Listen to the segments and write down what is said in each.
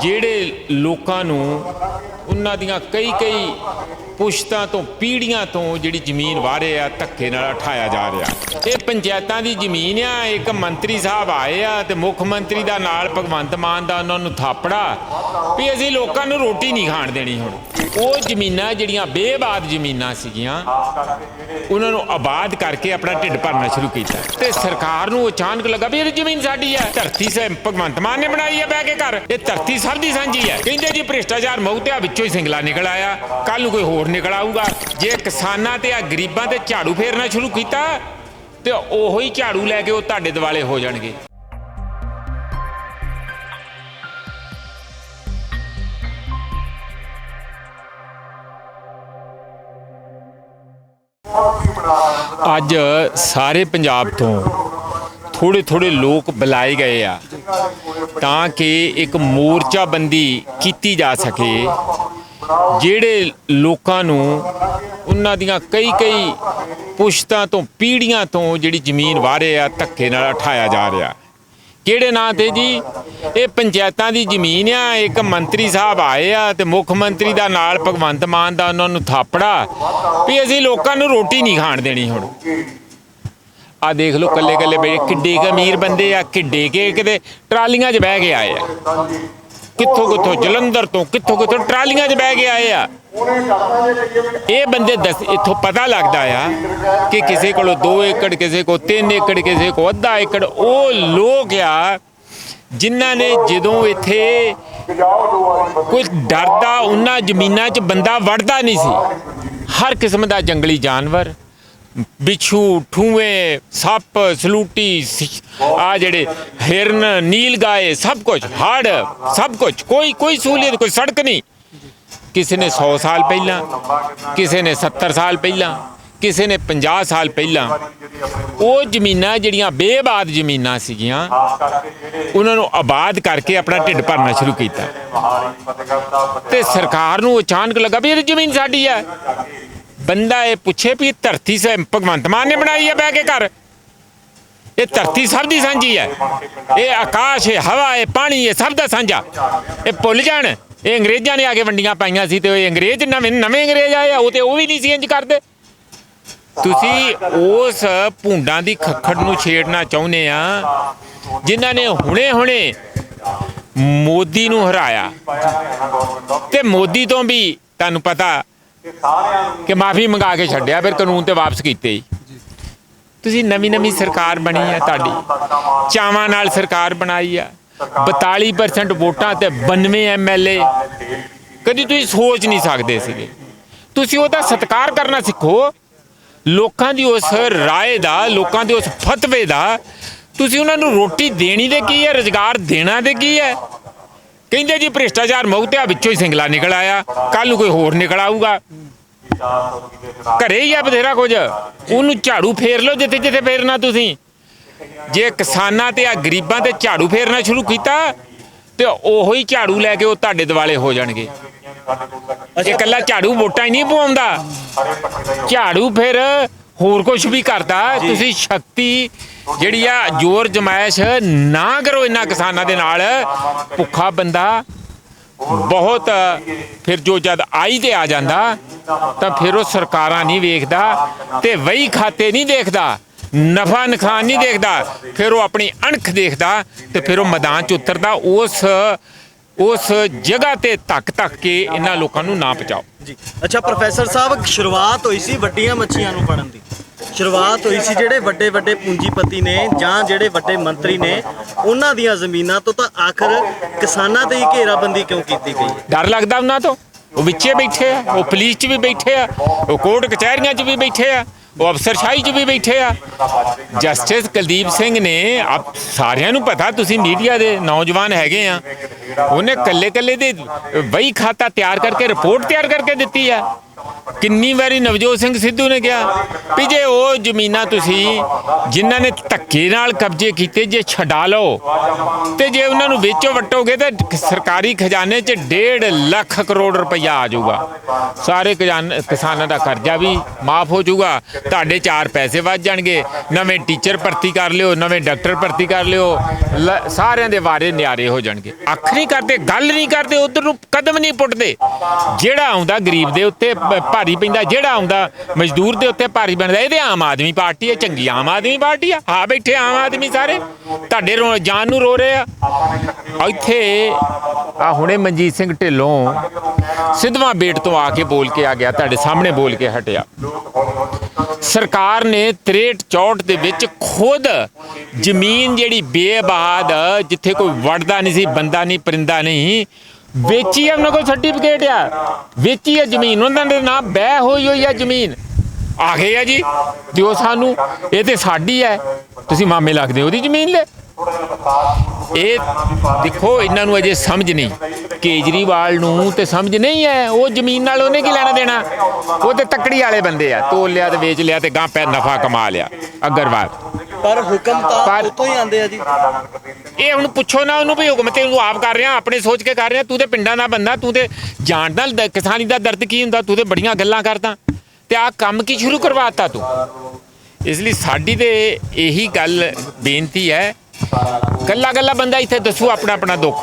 ਜਿਹੜੇ ਲੋਕਾਂ ਨੂੰ ਉਹਨਾਂ ਦੀਆਂ ਕਈ ਪੁਸ਼ਤਾਂ ਤੋਂ ਪੀੜ੍ਹੀਆਂ ਤੋਂ ਜਿਹੜੀ ਜ਼ਮੀਨ ਵਾਰੇ ਆ ਧੱਕੇ ਨਾਲ ਉਠਾਇਆ ਜਾ ਰਿਹਾ। ਇਹ ਪੰਚਾਇਤਾਂ ਦੀ ਜ਼ਮੀਨ ਆ। ਇੱਕ ਮੰਤਰੀ ਸਾਹਿਬ ਆਏ ਆ ਤੇ ਮੁੱਖ ਮੰਤਰੀ ਦਾ ਨਾਲ ਭਗਵੰਤ ਮਾਨ ਦਾ ਉਹਨਾਂ ਨੂੰ ਥਾਪੜਾ ਵੀ ਅਸੀਂ ਲੋਕਾਂ ਨੂੰ ਰੋਟੀ ਨਹੀਂ ਖਾਣ ਦੇਣੀ। ਹੁਣ ਉਹ ਜ਼ਮੀਨਾਂ ਜਿਹੜੀਆਂ ਬੇਬਾਦ ਜ਼ਮੀਨਾਂ ਸੀਗੀਆਂ ਉਹਨਾਂ ਨੂੰ ਆਬਾਦ ਕਰਕੇ ਆਪਣਾ ਢਿੱਡ ਭਰਨਾ ਸ਼ੁਰੂ ਕੀਤਾ ਤੇ ਸਰਕਾਰ ਨੂੰ ਅਚਾਨਕ ਲੱਗਾ ਵੀ ਇਹ ਜ਼ਮੀਨ ਸਾਡੀ ਹੈ। ਧਰਤੀ ਭਗਵੰਤ ਮਾਨ ਨੇ ਬਣਾਈ ਹੈ ਬਹਿ ਕੇ ਘਰ। ਇਹ ਧਰਤੀ ਸਭ ਦੀ ਸਾਂਝੀ ਹੈ। ਕਹਿੰਦੇ ਜੀ ਭ੍ਰਿਸ਼ਟਾਚਾਰ ਮੁਕਤ ਵਿੱਚੋਂ ਹੀ ਸਿੰਗਲਾ ਨਿਕਲ ਆਇਆ, ਕੱਲ ਨੂੰ ਕੋਈ ਹੋਰ ਨਿਕਲ ਆਊਗਾ। ਜੇ ਕਿਸਾਨਾਂ ਤੇ ਗਰੀਬਾਂ ਤੇ ਝਾੜੂ ਫੇਰਨਾ ਸ਼ੁਰੂ ਕੀਤਾ ਤੇ ਉਹੋ ਹੀ ਝਾੜੂ ਲੈ ਕੇ ਉਹ ਤੁਹਾਡੇ ਦੁਆਲੇ ਹੋ ਜਾਣਗੇ। ਅੱਜ ਸਾਰੇ ਪੰਜਾਬ ਤੋਂ ਥੋੜੇ ਲੋਕ ਬੁਲਾਏ ਗਏ ਆ ਤਾਂ ਕਿ ਇੱਕ ਮੋਰਚਾਬੰਦੀ ਕੀਤੀ ਜਾ ਸਕੇ। ਜਿਹੜੇ ਲੋਕਾਂ ਨੂੰ ਉਹਨਾਂ ਦੀਆਂ ਕਈ ਪੁਸ਼ਤਾਂ ਤੋਂ ਪੀੜ੍ਹੀਆਂ ਤੋਂ ਜਿਹੜੀ ਜ਼ਮੀਨ ਵਾਰੇ ਆ ਧੱਕੇ ਨਾਲ ਉਠਾਇਆ ਜਾ ਰਿਹਾ। ਕਿਹੜੇ ਨਾਂ ਤੇ ਜੀ? ਇਹ ਪੰਚਾਇਤਾਂ ਦੀ ਜ਼ਮੀਨ ਆ। ਇੱਕ ਮੰਤਰੀ ਸਾਹਿਬ ਆਏ ਆ ਤੇ ਮੁੱਖ ਮੰਤਰੀ ਦਾ ਨਾਲ ਭਗਵੰਤ ਮਾਨ ਦਾ ਉਹਨਾਂ ਨੂੰ ਥਾਪੜਾ ਵੀ ਅਸੀਂ ਲੋਕਾਂ ਨੂੰ ਰੋਟੀ ਨਹੀਂ ਖਾਣ ਦੇਣੀ। ਹੁਣ ਆ ਦੇਖ ਲਓ ਕੱਲੇ ਕਿੱਡੇ ਅਮੀਰ ਬੰਦੇ ਆ, ਕਿੱਡੇ ਕਿਤੇ ਟਰਾਲੀਆਂ 'ਚ ਬਹਿ ਕੇ ਆਏ ਆ। ਕਿੱਥੋਂ ਜਲੰਧਰ ਤੋਂ ਕਿੱਥੋਂ ਟਰਾਲੀਆਂ 'ਚ ਬਹਿ ਕੇ ਆਏ ਆ। ਇਹ ਬੰਦੇ ਇੱਥੋਂ ਪਤਾ ਲੱਗਦਾ ਆ ਕਿ ਕਿਸੇ ਕੋਲ 2 ਏਕੜ, ਕਿਸੇ ਕੋਲ 3 ਏਕੜ, ਕਿਸੇ ਕੋਲ ਅੱਧਾ ਏਕੜ। ਉਹ ਲੋਕ ਆ ਜਿਨ੍ਹਾਂ ਨੇ ਜਦੋਂ ਇੱਥੇ ਕੋਈ ਡਰਦਾ ਉਹਨਾਂ ਜ਼ਮੀਨਾਂ 'ਚ ਬੰਦਾ ਵੜਦਾ ਨਹੀਂ ਸੀ। ਹਰ ਕਿਸਮ ਦਾ ਜੰਗਲੀ ਜਾਨਵਰ, ਬਿੱਛੂ, ਠੂਏ, ਸੱਪ, ਸਲੂਟੀ, ਆ ਜਿਹੜੇ ਹਿਰਨ, ਨੀਲਗਾਏ, ਸਭ ਕੁਝ, ਹੜ, ਸਭ ਕੁਝ। ਕੋਈ ਸਹੂਲੀਅਤ, ਕੋਈ ਸੜਕ ਨਹੀਂ। ਕਿਸੇ ਨੇ 100 ਸਾਲ ਪਹਿਲਾਂ, ਕਿਸੇ ਨੇ 70 ਸਾਲ ਪਹਿਲਾਂ, ਕਿਸੇ ਨੇ 50 ਸਾਲ ਪਹਿਲਾਂ ਉਹ ਜ਼ਮੀਨਾਂ ਜਿਹੜੀਆਂ ਬੇਬਾਦ ਜ਼ਮੀਨਾਂ ਸੀਗੀਆਂ ਉਹਨਾਂ ਨੂੰ ਆਬਾਦ ਕਰਕੇ ਆਪਣਾ ਢਿੱਡ ਭਰਨਾ ਸ਼ੁਰੂ ਕੀਤਾ ਤੇ ਸਰਕਾਰ ਨੂੰ ਅਚਾਨਕ ਲੱਗਾ ਵੀ ਇਹ ਜ਼ਮੀਨ ਸਾਡੀ ਹੈ। ਬੰਦਾ ਇਹ ਪੁੱਛੇ ਵੀ ਧਰਤੀ ਭਗਵੰਤ ਮਾਨ ਨੇ ਬਣਾਈ ਹੈ ਬਹਿ ਕੇ ਘਰ। ਇਹ ਧਰਤੀ ਸਭ ਦੀ ਸਾਂਝੀ ਹੈ। ਇਹ ਆਕਾਸ਼, ਇਹ ਹਵਾ, ਇਹ ਪਾਣੀ, ਇਹ ਸਭ ਦਾ ਸਾਂਝਾ। ਇਹ ਭੁੱਲ ਜਾਣ। ਇਹ ਅੰਗਰੇਜ਼ਾਂ ਨੇ ਆ ਕੇ ਵੰਡੀਆਂ ਪਾਈਆਂ ਸੀ ਤੇ ਇਹ ਅੰਗਰੇਜ਼ ਨਵੇਂ ਅੰਗਰੇਜ਼ ਆਏ ਆ, ਉਹ ਵੀ ਨਹੀਂ ਸੀ ਇੰਜ ਕਰਦੇ। ਤੁਸੀਂ ਉਸ ਭੂੰਡਾਂ ਦੀ ਖੱਖੜ ਨੂੰ ਛੇੜਨਾ ਚਾਹੁੰਦੇ ਆ ਜਿਨ੍ਹਾਂ ਨੇ ਹੁਣੇ ਮੋਦੀ ਨੂੰ ਹਰਾਇਆ ਤੇ ਮੋਦੀ ਤੋਂ ਵੀ ਤੁਹਾਨੂੰ ਪਤਾ ਕਿ ਮਾਫੀ ਮੰਗਾ ਕੇ ਛੱਡਿਆ, ਫਿਰ ਕਾਨੂੰਨ ਤੇ ਵਾਪਸ ਕੀਤੇ ਹੀ। ਤੁਸੀਂ ਨਵੀਂ ਸਰਕਾਰ ਬਣੀ ਆ, ਤੁਹਾਡੀ ਚਾਵਾਂ ਨਾਲ ਸਰਕਾਰ ਬਣਾਈ ਆ। 42% ਵੋਟਾਂ ਤੇ 92 MLA। ਕਦੀ ਤੁਸੀਂ ਸੋਚ ਨਹੀਂ ਸਕਦੇ ਸੀਗੇ। ਤੁਸੀਂ ਉਹਦਾ ਸਤਿਕਾਰ ਕਰਨਾ ਸਿੱਖੋ। ਲੋਕਾਂ ਦੀ ਉਸ ਰਾਏ ਦਾ, ਲੋਕਾਂ ਦੇ ਉਸ ਫਤਵੇ ਦਾ ਤੁਸੀਂ ਉਹਨਾਂ ਨੂੰ ਰੋਟੀ ਦੇਣੀ ਦੇ ਕੀ ਹੈ, ਰੁਜ਼ਗਾਰ ਦੇਣਾ ਦੇ ਕੀ ਹੈ। ਕਹਿੰਦੇ ਜੀ ਭ੍ਰਿਸ਼ਟਾਚਾਰ ਮੁਕਤ ਵਿੱਚੋਂ ਹੀ ਸਿੰਗਲਾ ਨਿਕਲ ਆਇਆ, ਕੱਲ ਨੂੰ ਕੋਈ ਹੋਰ ਨਿਕਲ ਆਊਗਾ। ਘਰੇ ਹੀ ਆ ਬਥੇਰਾ ਕੁਝ, ਉਹਨੂੰ ਝਾੜੂ ਫੇਰ ਲਓ ਜਿੱਥੇ ਫੇਰਨਾ। ਤੁਸੀਂ ਜੇ ਕਿਸਾਨਾਂ ਤੇ ਗਰੀਬਾਂ ਤੇ ਝਾੜੂ ਫੇਰਨਾ ਸ਼ੁਰੂ ਕੀਤਾ ਤੇ ਉਹੋ ਹੀ ਝਾੜੂ ਲੈ ਕੇ ਉਹ ਤੁਹਾਡੇ ਦੁਆਲੇ ਹੋ ਜਾਣਗੇ। ਇਹ ਇਕੱਲਾ ਝਾੜੂ ਵੋਟਾਂ ਹੀ ਨਹੀਂ ਪਵਾਉਂਦਾ, ਝਾੜੂ ਫਿਰ ਹੋਰ ਕੁਝ ਵੀ ਕਰਦਾ। ਤੁਸੀਂ ਸ਼ਕਤੀ ਜਿਹੜੀ ਆ ਜ਼ੋਰ ਜਮਾਇਸ਼ ਨਾ ਕਰੋ ਇਹਨਾਂ ਕਿਸਾਨਾਂ ਦੇ ਨਾਲ। ਭੁੱਖਾ ਬੰਦਾ ਬਹੁਤ ਫਿਰ ਜੋ ਜਦ ਆਈ ਤੇ ਆ ਜਾਂਦਾ ਤਾਂ ਫਿਰ ਉਹ ਸਰਕਾਰਾਂ ਨਹੀਂ ਵੇਖਦਾ ਤੇ ਵਹੀ ਖਾਤੇ ਨਹੀਂ ਦੇਖਦਾ, ਨਫਾ ਨੁਕਸਾਨ ਨਹੀਂ ਦੇਖਦਾ, ਫਿਰ ਉਹ ਆਪਣੀ ਅਣਖ ਦੇਖਦਾ ਤੇ ਫਿਰ ਉਹ ਮੈਦਾਨ 'ਚ ਉਤਰਦਾ। ਉਸ ਜਗ੍ਹਾ ਤੇ ਧੱਕ ਕੇ ਇਹਨਾਂ ਲੋਕਾਂ ਨੂੰ ਨਾ ਪਹੁੰਚਾਓ ਜੀ। ਅੱਛਾ ਪ੍ਰੋਫੈਸਰ ਸਾਹਿਬ, ਸ਼ੁਰੂਆਤ ਹੋਈ ਸੀ ਵੱਡੀਆਂ ਮੱਛੀਆਂ ਨੂੰ ਫੜਨ ਦੀ, ਸ਼ੁਰੂਆਤ ਹੋਈ ਸੀ ਜਿਹੜੇ ਵੱਡੇ ਪੂੰਜੀਪਤੀ ਨੇ ਜਾਂ ਜਿਹੜੇ ਵੱਡੇ ਮੰਤਰੀ ਨੇ ਉਹਨਾਂ ਦੀਆਂ ਜ਼ਮੀਨਾਂ ਤੋਂ, ਤਾਂ ਆਖਰ ਕਿਸਾਨਾਂ ਤੇ ਹੀ ਘੇਰਾਬੰਦੀ ਕਿਉਂ ਕੀਤੀ ਗਈ? ਡਰ ਲੱਗਦਾ ਉਹਨਾਂ ਤੋਂ। ਉਹ ਵਿੱਚੇ ਬੈਠੇ ਆ, ਉਹ ਪੁਲਿਸ 'ਚ ਵੀ ਬੈਠੇ ਆ, ਉਹ ਕੋਰਟ ਕਚਹਿਰੀਆਂ 'ਚ ਵੀ ਬੈਠੇ ਆ, ਉਹ ਅਫਸਰਸ਼ਾਹੀ 'ਚ ਵੀ ਬੈਠੇ ਆ। ਜਸਟਿਸ ਕੁਲਦੀਪ ਸਿੰਘ ਨੇ ਸਾਰਿਆਂ ਨੂੰ ਪਤਾ, ਤੁਸੀਂ ਮੀਡੀਆ ਦੇ ਨੌਜਵਾਨ ਹੈਗੇ ਆ, ਉਹਨੇ ਕੱਲੇ ਦੇ ਵਹੀ ਖਾਤਾ ਤਿਆਰ ਕਰਕੇ ਰਿਪੋਰਟ ਤਿਆਰ ਕਰਕੇ ਦਿੱਤੀ ਆ ਕਿੰਨੀ ਵਾਰੀ ਨਵਜੋਤ ਸਿੰਘ ਸਿੱਧੂ ਨੇ ਕਿਹਾ ਵੀ ਜੇ ਉਹ ਜ਼ਮੀਨਾਂ ਤੁਸੀਂ ਜਿਨ੍ਹਾਂ ਨੇ ਧੱਕੇ ਨਾਲ ਕਬਜ਼ੇ ਕੀਤੇ ਜੇ ਛਡਾ ਲਓ ਤੇ ਜੇ ਉਹਨਾਂ ਨੂੰ ਵਿੱਚੋਂ ਵਟੋਗੇ ਤਾਂ ਸਰਕਾਰੀ ਖਜ਼ਾਨੇ 'ਚ 1.5 ਲੱਖ ਕਰੋੜ ਰੁਪਈਆ ਆ ਜਾਊਗਾ। ਸਾਰੇ ਕਿਸਾਨਾਂ ਦਾ ਕਰਜ਼ਾ ਵੀ ਮਾਫ ਹੋ ਜਾਊਗਾ, ਤੁਹਾਡੇ 4 ਪੈਸੇ ਵੱਧ ਜਾਣਗੇ, ਨਵੇਂ ਟੀਚਰ ਭਰਤੀ ਕਰ ਲਿਓ, ਨਵੇਂ ਡਾਕਟਰ ਭਰਤੀ ਕਰ ਲਿਓ, ਸਾਰਿਆਂ ਦੇ ਵਾਰੇ ਨਿਆਰੇ ਹੋ ਜਾਣਗੇ। ਅੱਖ ਨਹੀਂ ਕਰਦੇ, ਗੱਲ ਨਹੀਂ ਕਰਦੇ, ਉਧਰ ਨੂੰ ਕਦਮ ਨਹੀਂ ਪੁੱਟਦੇ। ਜਿਹੜਾ ਆਉਂਦਾ ਗਰੀਬ ਦੇ ਉੱਤੇ ਭਾਰੀ ਪੈਂਦਾ, ਜਿਹੜਾ ਆਉਂਦਾ ਮਜ਼ਦੂਰ ਦੇ ਉੱਤੇ ਭਾਰੀ ਪੈਂਦਾ। ਇਹਦੇ ਆਮ ਆਦਮੀ ਪਾਰਟੀ ਹੈ, ਚੰਗੀ ਆਮ ਆਦਮੀ ਪਾਰਟੀ ਆ। ਹਾਂ ਬੈਠੇ ਆਮ ਆਦਮੀ ਸਾਰੇ ਤੁਹਾਡੇ ਜਾਨ ਨੂੰ ਰੋ ਰਹੇ ਆ। ਇੱਥੇ ਆ ਹੁਣੇ ਮਨਜੀਤ ਸਿੰਘ ਢਿੱਲੋਂ ਸਿੱਧਵਾਂ ਬੇਟ ਤੋਂ ਆ ਕੇ ਬੋਲ ਕੇ ਆ ਗਿਆ, ਤੁਹਾਡੇ ਸਾਹਮਣੇ ਬੋਲ ਕੇ ਹਟਿਆ। ਸਰਕਾਰ ਨੇ 63-64 ਦੇ ਵਿੱਚ ਖੁਦ ਜ਼ਮੀਨ ਜਿਹੜੀ ਬੇਆਬਾਦ, ਜਿੱਥੇ ਕੋਈ ਵੜਦਾ ਨਹੀਂ ਸੀ, ਬੰਦਾ ਨਹੀਂ, ਪਰਿੰਦਾ ਨਹੀਂ, ਵੇਚੀ ਹੈ। ਉਹਨਾਂ ਕੋਲ ਸਰਟੀਫਿਕੇਟ ਆ, ਵੇਚੀ ਹੈ ਜ਼ਮੀਨ, ਉਹਨਾਂ ਦੇ ਨਾਂ ਬਹਿ ਹੋਈ ਆ ਜ਼ਮੀਨ। ਆ ਗਏ ਆ ਜੀ ਦਿਓ ਸਾਨੂੰ, ਇਹ ਤੇ ਸਾਡੀ ਹੈ, ਤੁਸੀਂ ਮਾਮੇ ਲੱਗਦੇ ਉਹਦੀ ਜ਼ਮੀਨ ਲੈ। ਇਹ ਦੇਖੋ, ਇਹਨਾਂ ਨੂੰ ਅਜੇ ਸਮਝ ਨਹੀਂ, ਕੇਜਰੀਵਾਲ ਨੂੰ ਤੇ ਸਮਝ ਨਹੀਂ ਹੈ। ਉਹ ਜ਼ਮੀਨ ਨਾਲ ਉਹਨੇ ਕੀ ਲੈਣਾ ਦੇਣਾ, ਉਹ ਤੇ ਤੱਕੜੀ ਵਾਲੇ ਬੰਦੇ ਆ, ਤੋਲ ਲਿਆ ਤੇ ਵੇਚ ਲਿਆ ਤੇ ਗਾਂ ਪੈ ਨਫਾ ਕਮਾ ਲਿਆ ਅਗਰਵਾਲ। ਪਰ ਹੁਕਮ ਤਾਂ ਉੱਥੋਂ ਹੀ ਆਉਂਦੇ ਆ ਜੀ। ਇਹ ਹੁਣ ਪੁੱਛੋ ਨਾ ਉਹਨੂੰ ਵੀ ਹੁਕਮ ਤੇ ਤੂੰ ਆਪ ਕਰ ਰਿਹਾ, ਆਪਣੇ ਸੋਚ ਕੇ ਕਰ ਰਿਹਾ। ਤੂੰ ਤੇ ਪਿੰਡਾਂ ਦਾ ਬੰਦਾ, ਤੂੰ ਤੇ ਜਾਣਦਾ ਕਿਸਾਨੀ ਦਾ ਦਰਦ ਕੀ ਹੁੰਦਾ, ਤੂੰ ਤੇ ਬੜੀਆਂ ਗੱਲਾਂ ਕਰਦਾ ਤੇ ਆਹ ਕੰਮ ਕੀ ਸ਼ੁਰੂ ਕਰਵਾਤਾ ਤੂੰ। ਇਸ ਲਈ ਸਾਡੀ ਤੇ ਇਹੀ ਗੱਲ ਬੇਨਤੀ ਹੈ, ਗੱਲਾਂ ਬੰਦਾ ਇੱਥੇ ਦੱਸੂ ਆਪਣਾ ਆਪਣਾ ਦੁੱਖ।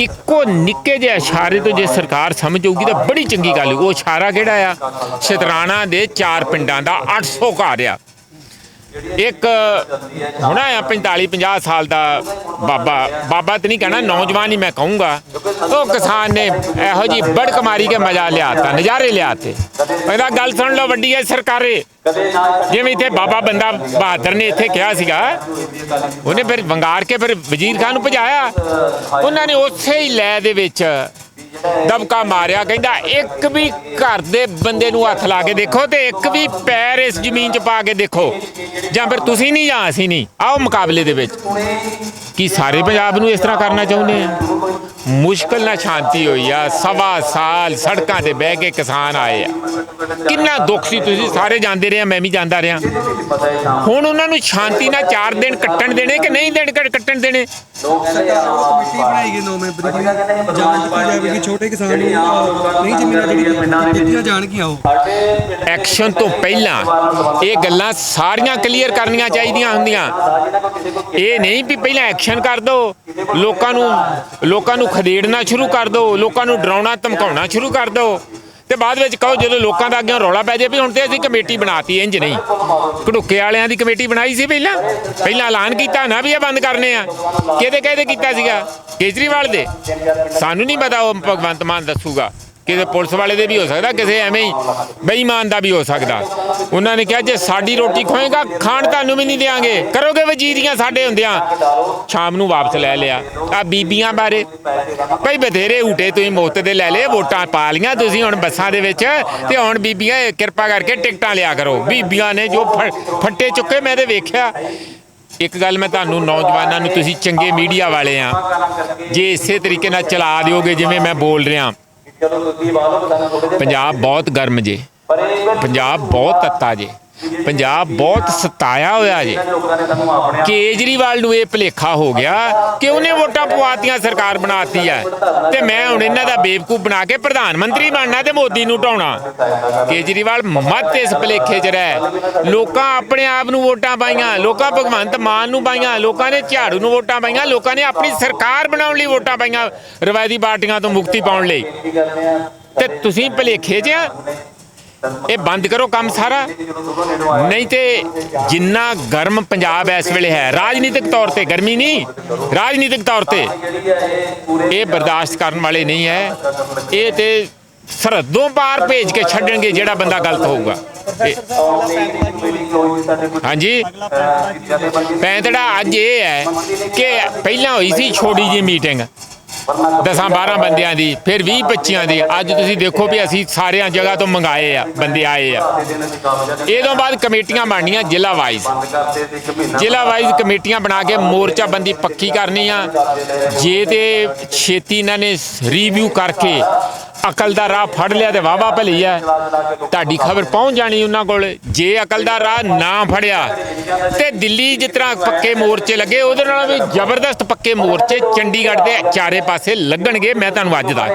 ਇੱਕੋ ਨਿੱਕੇ ਜਿਹੇ ਇਸ਼ਾਰੇ ਤੋਂ ਜੇ ਸਰਕਾਰ ਸਮਝ ਆਊਗੀ ਤਾਂ ਬੜੀ ਚੰਗੀ ਗੱਲ। ਉਹ ਇਸ਼ਾਰਾ ਕਿਹੜਾ ਆ? ਸ਼ਤਰਾਣਾ ਦੇ 4 ਪਿੰਡਾਂ ਦਾ 800 ਘਰ ਆ। ਇੱਕ ਹੋਣਾ ਆ 45-50 ਸਾਲ ਦਾ ਬਾਬਾ ਤੇ ਨਹੀਂ ਕਹਿਣਾ, ਨੌਜਵਾਨ ਹੀ ਮੈਂ ਕਹੂੰਗਾ। ਉਹ ਕਿਸਾਨ ਨੇ ਇਹੋ ਜਿਹੀ ਬੜਕ ਮਾਰੀ ਕੇ ਮਜ਼ਾ ਲਿਆਤਾ, ਨਜ਼ਾਰੇ ਲਿਆਤੇ। ਕਹਿੰਦਾ ਗੱਲ ਸੁਣ ਲਓ, ਵੱਡੀ ਹੈ ਸਰਕਾਰੇ। ਜਿਵੇਂ ਇੱਥੇ ਬਾਬਾ ਬੰਦਾ ਬਹਾਦਰ ਨੇ ਇੱਥੇ ਕਿਹਾ ਸੀਗਾ, ਉਹਨੇ ਫਿਰ ਵੰਗਾਰ ਕੇ ਫਿਰ ਵਜ਼ੀਰ ਖਾਨ ਨੂੰ ਭਜਾਇਆ। ਉਹਨਾਂ ਨੇ ਉਸੇ ਹੀ ਲੈ ਦੇ ਵਿੱਚ ਦਬਕਾ ਮਾਰਿਆ। ਕਹਿੰਦਾ ਇੱਕ ਵੀ ਘਰ ਦੇ ਬੰਦੇ ਨੂੰ ਹੱਥ ਲਾ ਕੇ ਦੇਖੋ ਤੇ ਇੱਕ ਵੀ ਪੈਰ ਇਸ ਜ਼ਮੀਨ 'ਚ ਪਾ ਕੇ ਦੇਖੋ, ਜਾਂ ਫਿਰ ਤੁਸੀਂ ਨਹੀਂ ਜਾਂ ਅਸੀਂ ਨਹੀਂ। ਆਓ ਮੁਕਾਬਲੇ ਦੇ ਵਿੱਚ। ਕੀ ਸਾਰੇ ਪੰਜਾਬ ਨੂੰ ਇਸ ਤਰ੍ਹਾਂ ਕਰਨਾ ਚਾਹੁੰਦੇ ਆ? ਮੁਸ਼ਕਿਲ ਨਾਲ ਸ਼ਾਂਤੀ ਹੋਈ ਆ। 1.25 ਸਾਲ ਸੜਕਾਂ ਤੇ ਬਹਿ ਕੇ ਕਿਸਾਨ ਆਏ ਆ। ਕਿੰਨਾ ਦੁੱਖ ਸੀ, ਤੁਸੀਂ ਸਾਰੇ ਜਾਂਦੇ ਰਹੇ, ਮੈਂ ਵੀ ਜਾਂਦਾ ਰਿਹਾ। ਹੁਣ ਉਹਨਾਂ ਨੂੰ ਸ਼ਾਂਤੀ ਨਾਲ 4 ਦਿਨ ਕੱਟਣ ਦੇਣੇ ਕਿ ਨਹੀਂ ਕੱਟਣ ਦੇਣੇ? ਕਮੇਟੀ ਬਣਾਈ ਗਈ 9 ਮੈਂਬਰੀ ਦੀ, ਜਾਂਚ ਕੀਤੀ ਜਾਵੇਗੀ। ਛੋਟੇ ਕਿਸਾਨ ਨੂੰ ਨਹੀਂ ਜ਼ਮੀਨਾਂ ਜਿਹੜੀਆਂ ਦਿੱਤੀਆਂ ਜਾਣਗੀਆਂ। ਉਹ ਐਕਸ਼ਨ ਤੋਂ ਪਹਿਲਾਂ ਇਹ ਗੱਲਾਂ ਸਾਰੀਆਂ ਕਲੀਅਰ ਕਰਨੀਆਂ ਚਾਹੀਦੀਆਂ ਹੁੰਦੀਆਂ। ਇਹ ਨਹੀਂ ਵੀ ਪਹਿਲਾਂ ਐਕਸ਼ਨ ਕਰ ਦਿਓ, ਲੋਕਾਂ ਨੂੰ ਖਦੇੜਨਾ ਸ਼ੁਰੂ ਕਰ ਦਿਓ, ਲੋਕਾਂ ਨੂੰ ਡਰਾਉਣਾ ਧਮਕਾਉਣਾ ਸ਼ੁਰੂ ਕਰ ਦਿਓ ਤੇ ਬਾਅਦ ਵਿੱਚ ਕਹੋ ਜਦੋਂ ਲੋਕਾਂ ਦਾ ਅੱਗੇ ਰੌਲਾ ਪੈ ਜਾਏ ਵੀ ਹੁਣ ਤੇ ਅਸੀਂ ਕਮੇਟੀ ਬਣਾਤੀ। ਇੰਜ ਨਹੀਂ, ਘੜੁੱਕੇ ਵਾਲਿਆਂ ਦੀ ਕਮੇਟੀ ਬਣਾਈ ਸੀ ਪਹਿਲਾਂ ਐਲਾਨ ਕੀਤਾ ਨਾ ਵੀ ਇਹ ਬੰਦ ਕਰਨੇ ਆ। ਕਿਹਦੇ ਕੀਤਾ ਸੀਗਾ? ਕੇਜਰੀਵਾਲ ਦੇ। ਸਾਨੂੰ ਨਹੀਂ ਪਤਾ, ਉਹ ਭਗਵੰਤ ਮਾਨ ਦੱਸੂਗਾ। ਕਿਸੇ ਪੁਲਿਸ ਵਾਲੇ ਦੇ ਵੀ ਹੋ ਸਕਦਾ, ਕਿਸੇ ਐਵੇਂ ਹੀ ਬੇਈਮਾਨ ਦਾ ਵੀ ਹੋ ਸਕਦਾ। ਉਹਨਾਂ ਨੇ ਕਿਹਾ ਜੇ ਸਾਡੀ ਰੋਟੀ ਖੋਏਗਾ, ਖਾਣ ਤੁਹਾਨੂੰ ਵੀ ਨਹੀਂ ਦਿਆਂਗੇ, ਕਰੋਗੇ ਵਜ਼ੀਰੀਆਂ ਸਾਡੇ ਹੁੰਦਿਆਂ। ਸ਼ਾਮ ਨੂੰ ਵਾਪਸ ਲੈ ਲਿਆ। ਆ ਬੀਬੀਆਂ ਬਾਰੇ ਭਾਈ ਬਥੇਰੇ ਊਟੇ ਤੁਸੀਂ ਮੁਫਤ ਦੇ ਲੈ ਲਏ, ਵੋਟਾਂ ਪਾ ਲਈਆਂ ਤੁਸੀਂ ਹੁਣ ਬੱਸਾਂ ਦੇ ਵਿੱਚ, ਤੇ ਹੁਣ ਬੀਬੀਆਂ ਕਿਰਪਾ ਕਰਕੇ ਟਿਕਟਾਂ ਲਿਆ ਕਰੋ। ਬੀਬੀਆਂ ਨੇ ਜੋ ਫੱਟੇ ਚੁੱਕੇ ਮੈਂ ਤੇ ਵੇਖਿਆ। ਇੱਕ ਗੱਲ ਮੈਂ ਤੁਹਾਨੂੰ, ਨੌਜਵਾਨਾਂ ਨੂੰ, ਤੁਸੀਂ ਚੰਗੇ ਮੀਡੀਆ ਵਾਲੇ ਆ, ਜੇ ਇਸੇ ਤਰੀਕੇ ਨਾਲ ਚਲਾ ਦਿਓਗੇ ਜਿਵੇਂ ਮੈਂ ਬੋਲ ਰਿਹਾ, ਪੰਜਾਬ ਬਹੁਤ ਗਰਮ ਜੇ, ਪੰਜਾਬ ਬਹੁਤ ਤੱਤਾ ਜੇ, ਪੰਜਾਬ ਬਹੁਤ ਸਤਾਇਆ ਹੋਇਆ ਜੇ। ਕੇਜਰੀਵਾਲ ਨੂੰ ਇਹ ਭੁਲੇਖਾ ਹੋ ਗਿਆ ਕਿ ਉਹਨੇ ਵੋਟਾਂ ਪਵਾਤੀਆਂ, ਸਰਕਾਰ ਬਣਾਤੀ ਹੈ ਤੇ ਮੈਂ ਹੁਣ ਇਹਨਾਂ ਦਾ ਬੇਵਕੂਫ ਬਣਾ ਕੇ ਪ੍ਰਧਾਨ ਮੰਤਰੀ ਬਣਨਾ ਤੇ ਮੋਦੀ ਨੂੰ ਢਾਉਣਾ। ਕੇਜਰੀਵਾਲ ਮਤ ਇਸ ਭੁਲੇਖੇ 'ਚ ਰਹਿ। ਲੋਕਾਂ ਆਪਣੇ ਆਪ ਨੂੰ ਵੋਟਾਂ ਪਾਈਆਂ, ਲੋਕਾਂ ਭਗਵੰਤ ਮਾਨ ਨੂੰ ਪਾਈਆਂ, ਲੋਕਾਂ ਨੇ ਝਾੜੂ ਨੂੰ ਵੋਟਾਂ ਪਾਈਆਂ, ਲੋਕਾਂ ਨੇ ਆਪਣੀ ਸਰਕਾਰ ਬਣਾਉਣ ਲਈ ਵੋਟਾਂ ਪਾਈਆਂ, ਰਵਾਇਤੀ ਪਾਰਟੀਆਂ ਤੋਂ ਮੁਕਤੀ ਪਾਉਣ ਲਈ। ਤੇ ਤੁਸੀਂ ਭੁਲੇਖੇ 'ਚ ਆ। ਇਹ ਬੰਦ ਕਰੋ ਕੰਮ ਸਾਰਾ, ਨਹੀਂ ਤੇ ਜਿੰਨਾ ਗਰਮ ਪੰਜਾਬ ਇਸ ਵੇਲੇ ਹੈ, ਰਾਜਨੀਤਿਕ ਤੌਰ ਤੇ ਗਰਮੀ ਨਹੀਂ, ਰਾਜਨੀਤਿਕ ਤੌਰ ਤੇ ਇਹ ਬਰਦਾਸ਼ਤ ਕਰਨ ਵਾਲੇ ਨਹੀਂ ਹੈ। ਇਹ ਤੇ ਸਰਹੱਦੋਂ ਪਾਰ ਭੇਜ ਕੇ ਛੱਡਣਗੇ ਜਿਹੜਾ ਬੰਦਾ ਗਲਤ ਹੋਊਗਾ। ਹਾਂਜੀ, ਪੈਂਤੜਾ ਅੱਜ ਇਹ ਹੈ ਕਿ ਪਹਿਲਾਂ ਹੋਈ ਸੀ ਛੋਟੀ ਜਿਹੀ ਮੀਟਿੰਗ 10-12 ਬੰਦਿਆਂ ਦੀ, ਫਿਰ 20-25 ਦੀ। ਅੱਜ ਤੁਸੀਂ ਦੇਖੋ ਵੀ ਅਸੀਂ ਸਾਰਿਆਂ ਜਗ੍ਹਾ ਤੋਂ ਮੰਗਾਏ ਆ, ਬੰਦੇ ਆਏ ਆ। ਇਹ ਤੋਂ ਬਾਅਦ ਕਮੇਟੀਆਂ ਬਣਨੀਆਂ ਜ਼ਿਲ੍ਹਾ ਵਾਈਜ਼ ਕਮੇਟੀਆਂ ਬਣਾ ਕੇ ਮੋਰਚਾਬੰਦੀ ਪੱਕੀ ਕਰਨੀ ਆ। ਜੇ ਤੇ ਛੇਤੀ ਇਹਨਾਂ ਨੇ ਰਿਵਿਊ ਕਰਕੇ ਅਕਲ ਦਾ ਰਾਹ ਫੜ ਲਿਆ ਤੇ ਵਾਹਵਾ ਭਲੀ ਹੈ, ਤੁਹਾਡੀ ਖਬਰ ਪਹੁੰਚ ਜਾਣੀ ਉਹਨਾਂ ਕੋਲ। ਜੇ ਅਕਲ ਦਾ ਰਾਹ ਨਾ ਫੜਿਆ ਤੇ ਦਿੱਲੀ ਜਿਸ ਤਰ੍ਹਾਂ ਪੱਕੇ ਮੋਰਚੇ ਲੱਗੇ, ਉਹਦੇ ਨਾਲ ਵੀ ਜ਼ਬਰਦਸਤ ਪੱਕੇ ਮੋਰਚੇ ਚੰਡੀਗੜ੍ਹ ਦੇ ਚਾਰੇ ਪਾਸੇ ਲੱਗਣਗੇ, ਮੈਂ ਤੁਹਾਨੂੰ ਅੱਜ ਦੱਸ